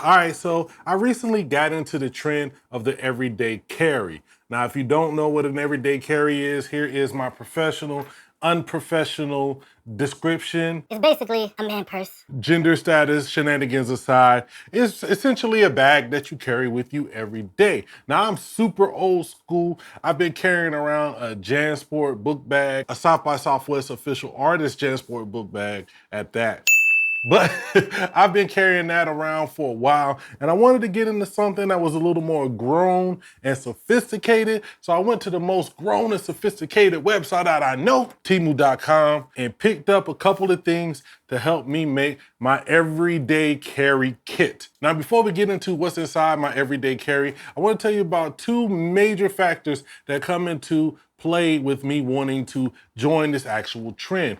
All right, so I recently got into the trend of the everyday carry. Now, if you don't know what an everyday carry is, here is my professional, unprofessional description. It's basically a man purse. Gender status, shenanigans aside, it's essentially a bag that you carry with you every day. Now, I'm super old school. I've been carrying around a JanSport book bag, a South by Southwest official artist JanSport book bag at that. But I've been carrying that around for a while, and I wanted to get into something that was a little more grown and sophisticated. So I went to the most grown and sophisticated website that I know, TEMU.com, and picked up a couple of things to help me make my everyday carry kit. Now, before we get into what's inside my everyday carry, I want to tell you about two major factors that come into play with me wanting to join this actual trend.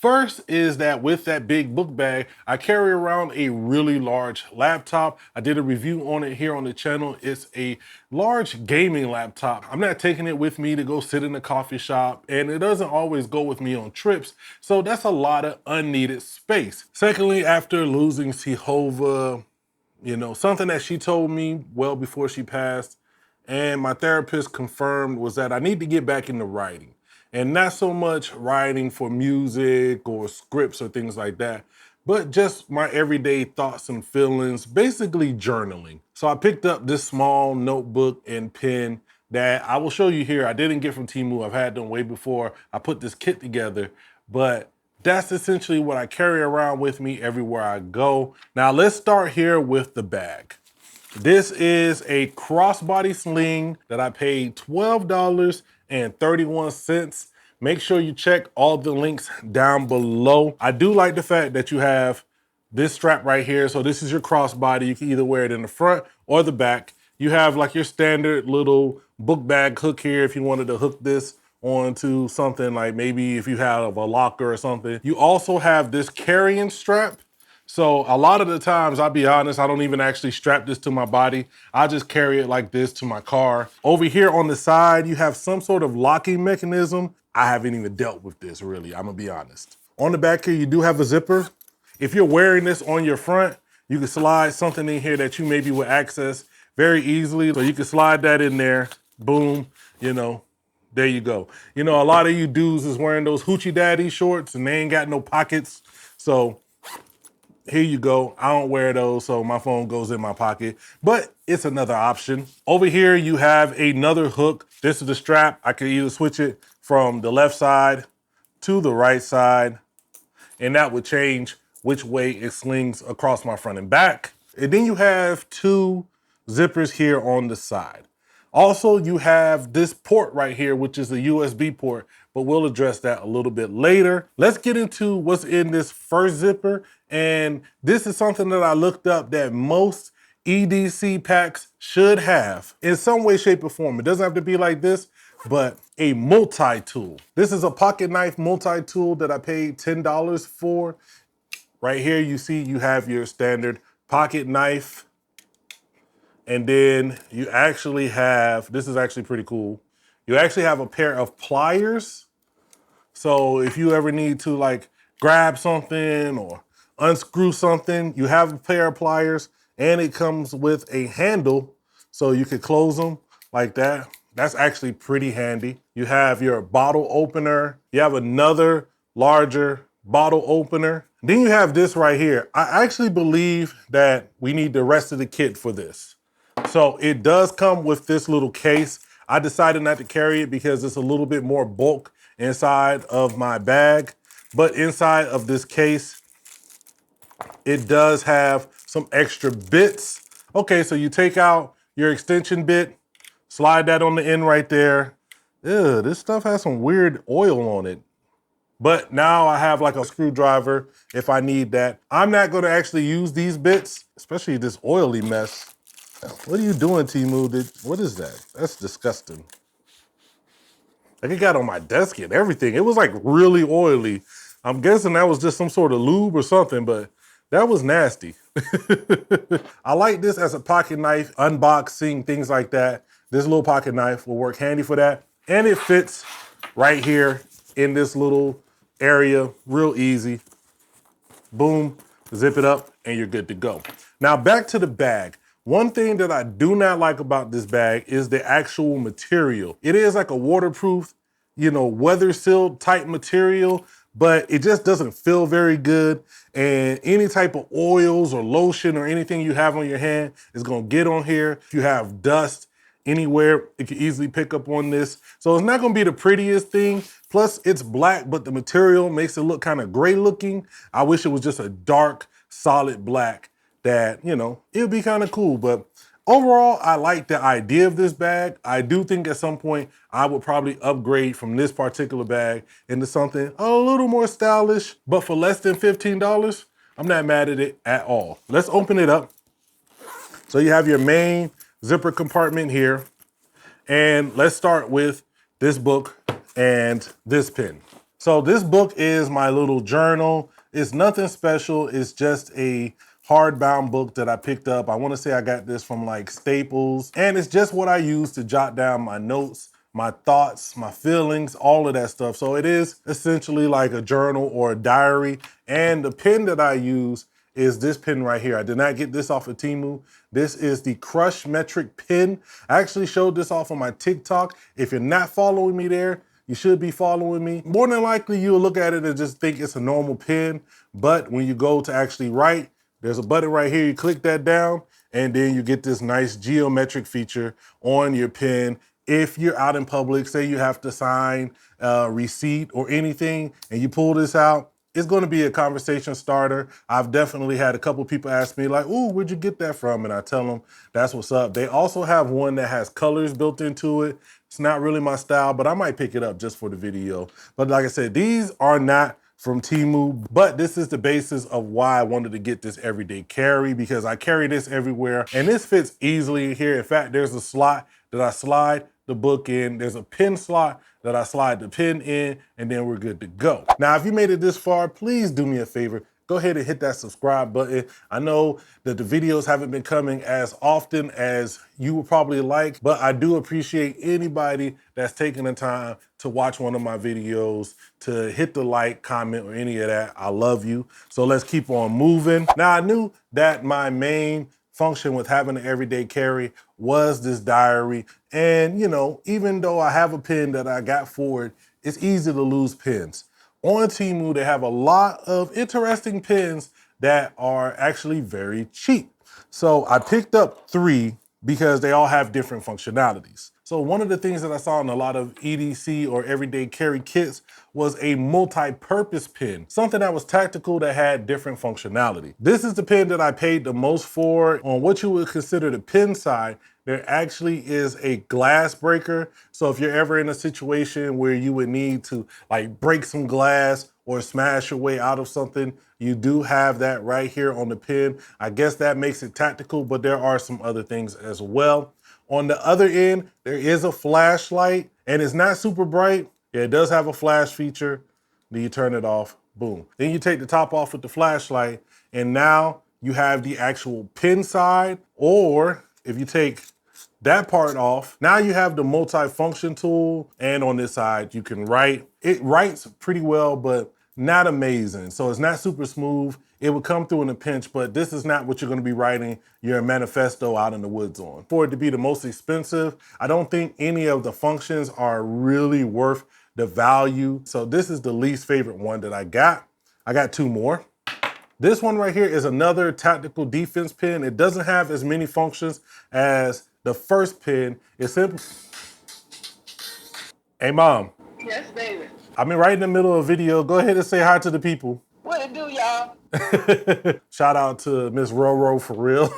First is that with that big book bag, I carry around a really large laptop. I did a review on it here on the channel. It's a large gaming laptop. I'm not taking it with me to go sit in a coffee shop, and it doesn't always go with me on trips. So that's a lot of unneeded space. Secondly, after losing Jehovah, something that she told me well before she passed, and my therapist confirmed, was that I need to get back into writing. And not so much writing for music or scripts or things like that, but just my everyday thoughts and feelings, basically journaling. So I picked up this small notebook and pen that I will show you here. I didn't get from Temu. I've had them way before I put this kit together, but that's essentially what I carry around with me everywhere I go. Now let's start here with the bag. This is a Crossbody Sling that I paid $12.31. Make sure you check all the links down below. I do like the fact that you have this strap right here. So this is your crossbody. You can either wear it in the front or the back. You have like your standard little book bag hook here if you wanted to hook this onto something, like maybe if you have a locker or something. You also have this carrying strap. So a lot of the times, I'll be honest, I don't even actually strap this to my body. I just carry it like this to my car. Over here on the side, you have some sort of locking mechanism. I haven't even dealt with this really, I'm gonna be honest. On the back here, you do have a zipper. If you're wearing this on your front, you can slide something in here that you maybe would access very easily. So you can slide that in there, boom, there you go. A lot of you dudes is wearing those hoochie daddy shorts and they ain't got no pockets. So here you go. I don't wear those, so my phone goes in my pocket, but it's another option. Over here, you have another hook. This is the strap. I can either switch it from the left side to the right side, and that would change which way it slings across my front and back. And then you have two zippers here on the side. Also, you have this port right here, which is a USB port, but we'll address that a little bit later. Let's get into what's in this first zipper. And this is something that I looked up that most EDC packs should have in some way, shape, or form. It doesn't have to be like this, but a multi-tool. This is a pocket knife multi-tool that I paid $10 for. Right here, you see you have your standard pocket knife. And then you actually have, this is actually pretty cool. You actually have a pair of pliers. So if you ever need to like grab something or unscrew something, you have a pair of pliers, and it comes with a handle so you could close them like that. That's actually pretty handy. You have your bottle opener. You have another larger bottle opener. Then you have this right here. I actually believe that we need the rest of the kit for this. So it does come with this little case. I decided not to carry it because it's a little bit more bulk inside of my bag. But inside of this case, it does have some extra bits. Okay, so you take out your extension bit, slide that on the end right there. Ew, this stuff has some weird oil on it. But now I have like a screwdriver if I need that. I'm not gonna actually use these bits, especially this oily mess. What are you doing, Temu? What is that? That's disgusting. Like, it got on my desk and everything. It was like really oily. I'm guessing that was just some sort of lube or something, but that was nasty. I like this as a pocket knife, unboxing, things like that. This little pocket knife will work handy for that. And it fits right here in this little area, real easy. Boom, zip it up, and you're good to go. Now back to the bag. One thing that I do not like about this bag is the actual material. It is like a waterproof, weather sealed type material, but it just doesn't feel very good. And any type of oils or lotion or anything you have on your hand is gonna get on here. If you have dust anywhere, it can easily pick up on this. So it's not gonna be the prettiest thing. Plus it's black, but the material makes it look kind of gray looking. I wish it was just a dark, solid black that, it would be kind of cool. But overall, I like the idea of this bag. I do think at some point I would probably upgrade from this particular bag into something a little more stylish, but for less than $15, I'm not mad at it at all. Let's open it up. So you have your main zipper compartment here. And let's start with this book and this pen. So this book is my little journal. It's nothing special. It's just a hardbound book that I picked up. I want to say I got this from like Staples. And it's just what I use to jot down my notes, my thoughts, my feelings, all of that stuff. So it is essentially like a journal or a diary. And the pen that I use is this pen right here. I did not get this off of TEMU. This is the Crush Metric pen. I actually showed this off on my TikTok. If you're not following me there, you should be following me. More than likely, you'll look at it and just think it's a normal pen. But when you go to actually write, there's a button right here. You click that down, and then you get this nice geometric feature on your pen. If you're out in public, say you have to sign a receipt or anything, and you pull this out, it's going to be a conversation starter. I've definitely had a couple people ask me like, "Ooh, where'd you get that from?" And I tell them that's what's up. They also have one that has colors built into it. It's not really my style, but I might pick it up just for the video. But like I said, these are not from TEMU, but this is the basis of why I wanted to get this everyday carry, because I carry this everywhere and this fits easily in here. In fact, there's a slot that I slide the book in. There's a pen slot that I slide the pen in, and then we're good to go. Now, if you made it this far, please do me a favor. Go ahead and hit that subscribe button. I know that the videos haven't been coming as often as you would probably like, but I do appreciate anybody that's taking the time to watch one of my videos, to hit the like, comment, or any of that. I love you. So let's keep on moving. Now, I knew that my main function with having an everyday carry was this diary. And, even though I have a pen that I got for it, it's easy to lose pens. On TEMU, they have a lot of interesting pens that are actually very cheap. So I picked up 3 because they all have different functionalities. So one of the things that I saw in a lot of EDC or everyday carry kits was a multi-purpose pen, something that was tactical that had different functionality. This is the pen that I paid the most for. On what you would consider the pen side, there actually is a glass breaker. So if you're ever in a situation where you would need to like break some glass or smash your way out of something, you do have that right here on the pen. I guess that makes it tactical, but there are some other things as well. On the other end, there is a flashlight, and it's not super bright. Yeah, it does have a flash feature. Then you turn it off, boom. Then you take the top off with the flashlight, and now you have the actual pen side. Or if you take that part off, now you have the multi-function tool, and on this side you can write. It writes pretty well, but not amazing. So it's not super smooth. It would come through in a pinch, but this is not what you're gonna be writing your manifesto out in the woods on. For it to be the most expensive, I don't think any of the functions are really worth the value. So this is the least favorite one that I got. I got 2 more. This one right here is another tactical defense pen. It doesn't have as many functions as the first pen. It's simple. Hey, Mom. Yes, baby. I'm right in the middle of a video. Go ahead and say hi to the people. What it do, y'all? Shout out to Miss Roro for real.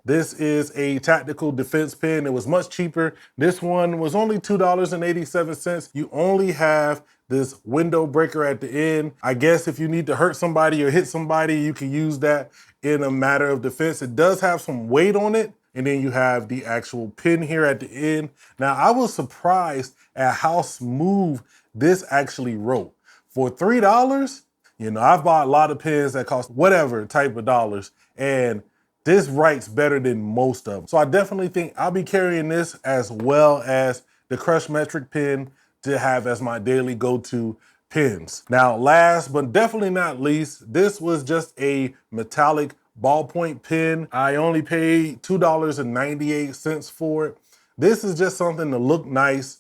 This is a tactical defense pen. It was much cheaper. This one was only $2.87. You only have this window breaker at the end. I guess if you need to hurt somebody or hit somebody, you can use that in a matter of defense. It does have some weight on it. And then you have the actual pin here at the end. Now, I was surprised at how smooth this actually wrote. For $3, I've bought a lot of pens that cost whatever type of dollars, and this writes better than most of them. So I definitely think I'll be carrying this as well as the Crush Metric pen to have as my daily go-to pins. Now, last but definitely not least, this was just a metallic ballpoint pen. I only paid $2.98 for it. This is just something to look nice.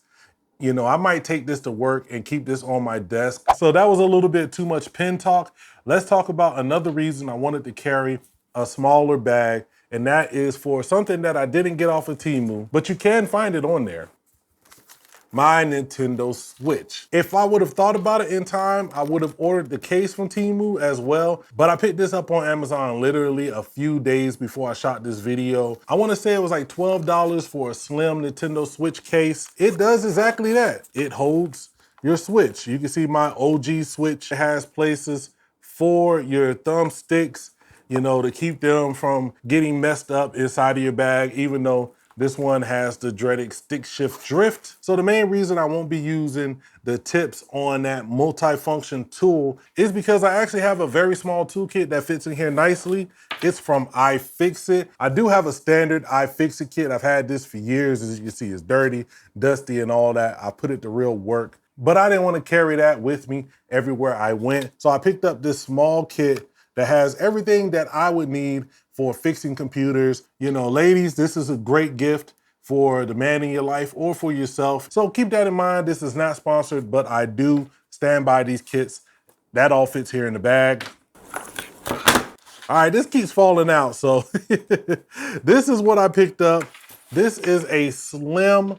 You know, I might take this to work and keep this on my desk. So that was a little bit too much pen talk. Let's talk about another reason I wanted to carry a smaller bag, and that is for something that I didn't get off of TEMU, but you can find it on there. My Nintendo Switch. If I would have thought about it in time, I would have ordered the case from TEMU as well, but I picked this up on Amazon literally a few days before I shot this video. I wanna say it was like $12 for a slim Nintendo Switch case. It does exactly that. It holds your Switch. You can see my OG Switch has places for your thumbsticks, you know, to keep them from getting messed up inside of your bag, even though this one has the dreaded stick shift drift. So the main reason I won't be using the tips on that multifunction tool is because I actually have a very small toolkit that fits in here nicely. It's from iFixit. I do have a standard iFixit kit. I've had this for years. As you can see, it's dirty, dusty, and all that. I put it to real work, but I didn't want to carry that with me everywhere I went. So I picked up this small kit that has everything that I would need for fixing computers. You know, ladies, this is a great gift for the man in your life or for yourself. So keep that in mind. This is not sponsored, but I do stand by these kits. That all fits here in the bag. All right, this keeps falling out. So this is what I picked up. This is a slim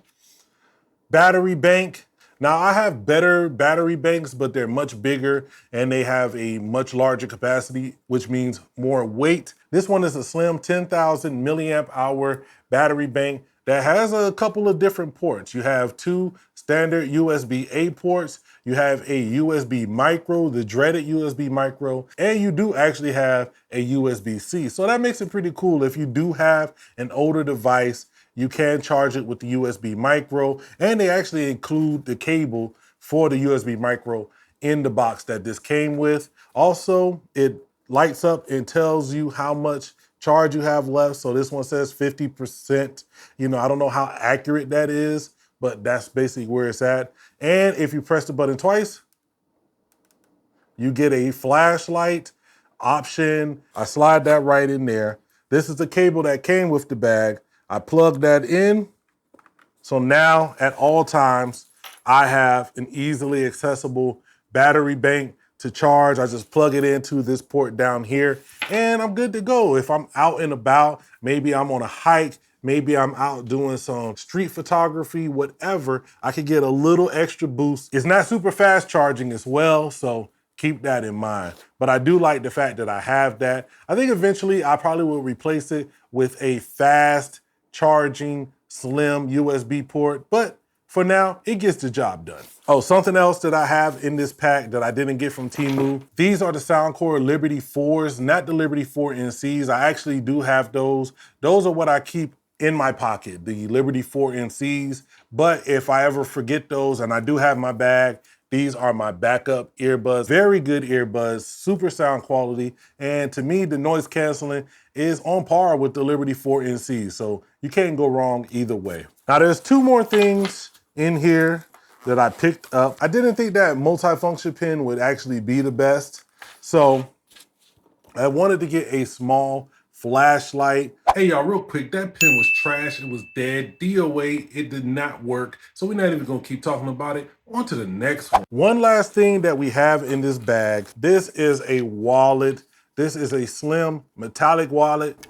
battery bank. Now I have better battery banks, but they're much bigger and they have a much larger capacity, which means more weight. This one is a slim 10,000 milliamp hour battery bank that has a couple of different ports. You have two standard USB-A ports, you have a USB micro, the dreaded USB micro, and you do actually have a USB-C. So that makes it pretty cool. If you do have an older device, you can charge it with the USB micro, and they actually include the cable for the USB micro in the box that this came with. Also, it lights up and tells you how much charge you have left. So this one says 50%. You know, I don't know how accurate that is, but that's basically where it's at. And if you press the button twice, you get a flashlight option. I slide that right in there. This is the cable that came with the bag. I plug that in. So now at all times, I have an easily accessible battery bank to charge. I just plug it into this port down here and I'm good to go. If I'm out and about, maybe I'm on a hike, maybe I'm out doing some street photography, whatever, I could get a little extra boost. It's not super fast charging as well, so keep that in mind. But I do like the fact that I have that. I think eventually I probably will replace it with a fast charging slim USB port, but for now, it gets the job done. Oh, something else that I have in this pack that I didn't get from TEMU. These are the Soundcore Liberty 4s, not the Liberty 4 NCs. I actually do have those. Those are what I keep in my pocket, the Liberty 4 NCs. But if I ever forget those, and I do have my bag, these are my backup earbuds. Very good earbuds, super sound quality. And to me, the noise canceling is on par with the Liberty 4 NCs. So you can't go wrong either way. Now there's two more things in here that I picked up. I didn't think that multifunction pen would actually be the best. So I wanted to get a small flashlight. Hey y'all, real quick, that pen was trash, it was dead, DOA, it did not work. So we're not even gonna keep talking about it. On to the next one. One last thing that we have in this bag, this is a wallet. This is a slim metallic wallet.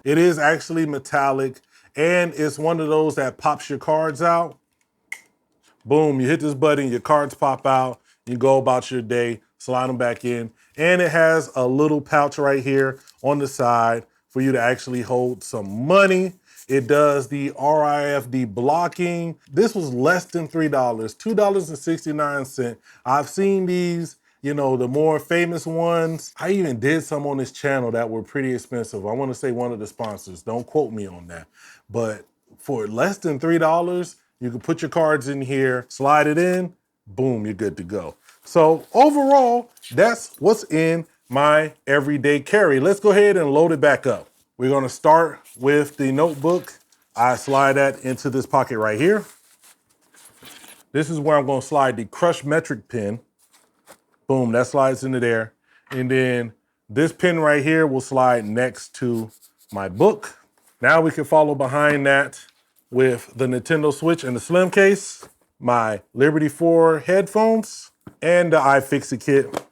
It is actually metallic and it's one of those that pops your cards out. Boom, you hit this button, your cards pop out, you go about your day, slide them back in. And it has a little pouch right here on the side for you to actually hold some money. It does the RIFD blocking. This was less than $3, $2.69. I've seen these, you know, the more famous ones. I even did some on this channel that were pretty expensive. I want to say one of the sponsors, don't quote me on that. But for less than $3, you can put your cards in here, slide it in, boom, you're good to go. So overall, that's what's in my everyday carry. Let's go ahead and load it back up. We're gonna start with the notebook. I slide that into this pocket right here. This is where I'm gonna slide the Crush metric pen. Boom, that slides into there. And then this pin right here will slide next to my book. Now we can follow behind that with the Nintendo Switch and the Slim case, my Liberty 4 headphones, and the iFixit kit.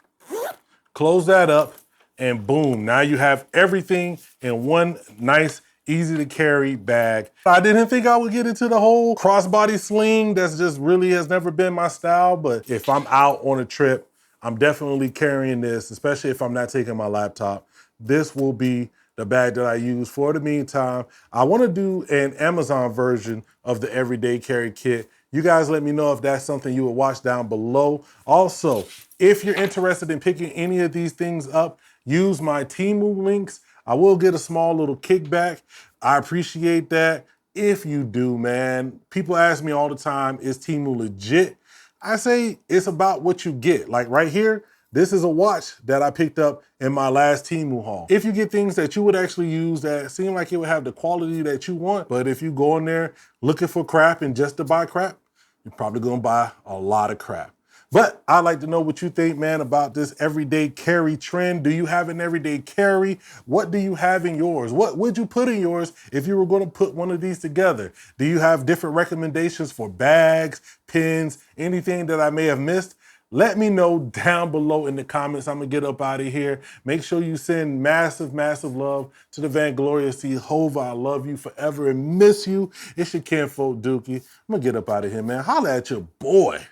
Close that up, and boom, now you have everything in one nice, easy to carry bag. I didn't think I would get into the whole crossbody sling. That's just really has never been my style, but if I'm out on a trip, I'm definitely carrying this, especially if I'm not taking my laptop. This will be the bag that I use for the meantime. I want to do an Amazon version of the everyday carry kit. You guys let me know if that's something you would watch down below. Also, if you're interested in picking any of these things up, use my TEMU links. I will get a small little kickback. I appreciate that. If you do, man, people ask me all the time, is TEMU legit? I say it's about what you get. Like right here, this is a watch that I picked up in my last TEMU haul. If you get things that you would actually use that seem like it would have the quality that you want, but if you go in there looking for crap and just to buy crap, you're probably gonna buy a lot of crap. But I'd like to know what you think, man, about this everyday carry trend. Do you have an everyday carry? What do you have in yours? What would you put in yours if you were going to put one of these together? Do you have different recommendations for bags, pins, anything that I may have missed? Let me know down below in the comments. I'm gonna get up out of here. Make sure you send massive, massive love to the Vanglorious Hova. I love you forever and miss you. It's your kinfolk Dookie. I'm gonna get up out of here, man. Holla at your boy.